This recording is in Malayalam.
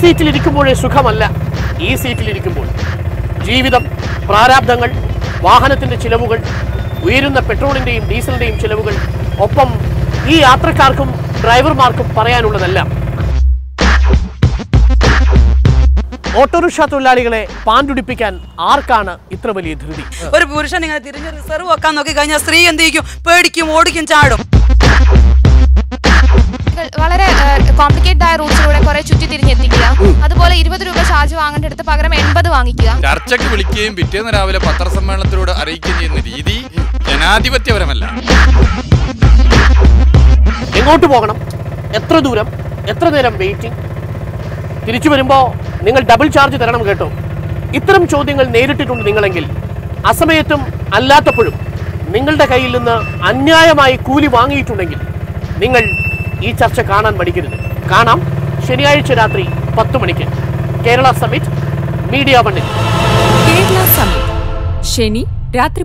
സീറ്റിലിരിക്കുമ്പോഴേ സുഖമല്ല, ഈ സീറ്റിലിരിക്കുമ്പോൾ. ജീവിതം, പ്രാരാബ്ദങ്ങൾ, വാഹനത്തിന്റെ ചിലവുകൾ, ഉയരുന്ന പെട്രോളിന്റെയും ഡീസലിന്റെയും ചിലവുകൾ, ഒപ്പം ഈ യാത്രക്കാർക്കും ഡ്രൈവർമാർക്കും പറയാനുള്ളതെല്ലാം. ഓട്ടോറിക്ഷ തൊഴിലാളികളെ പാൻഡുടിപ്പിക്കാൻ ആർക്കാണ് ഇത്ര വലിയ ധൃതി? ഒരു പുരുഷൻ ഇങ്ങനെ തിരിഞ്ഞ് റിസർവ് വെക്കാൻ നോക്കി കഴിഞ്ഞാൽ സ്ത്രീ എന്ത് ചെയ്യും? പേടിക്കും, ഓടിക്കും, ചാടും. വളരെ കോംപ്ലിക്കേറ്റഡ് ആയ റൂട്ട്സിലൂടെ കുറെ ചുറ്റി തിരിഞ്ഞെത്തിക്കുക. അതുപോലെ 20 രൂപ ചാർജ് വാങ്ങേണ്ടടുത്ത് പകരം 80 വാങ്ങിക്കുക. ചർച്ചയ്ക്ക് വിളിക്കുകയും പിറ്റേന്ന് രാവിലെ പത്രസമ്മേളനത്തിലൂടെ അറിയിക്കുകയും ചെയ്യുന്ന രീതി ജനാധിപത്യപരമല്ല. എങ്ങോട്ട് പോകണം, എത്ര ദൂരം, എത്ര നേരം വെയിറ്റിംഗ്, തിരിച്ചു വരുമ്പോൾ നിങ്ങൾ ഡബിൾ ചാർജ് തരണം കേട്ടോ. ഇത്തരം ചോദ്യങ്ങൾ നേരിട്ടിട്ടുണ്ട് നിങ്ങളെങ്കിൽ, അസമയത്തും അല്ലാത്തപ്പോഴും നിങ്ങളുടെ കയ്യിൽ നിന്ന് അന്യായമായി കൂലി വാങ്ങിയിട്ടുണ്ടെങ്കിൽ നിങ്ങൾ ഈ ചർച്ച കാണാൻ മടിക്കരുത്. കാണാം ശനിയാഴ്ച രാത്രി 10 മണിക്ക് കേരള സമ്മിറ്റ് മീഡിയ 1-ൽ. കേരള സമ്മിറ്റ് ശനി രാത്രി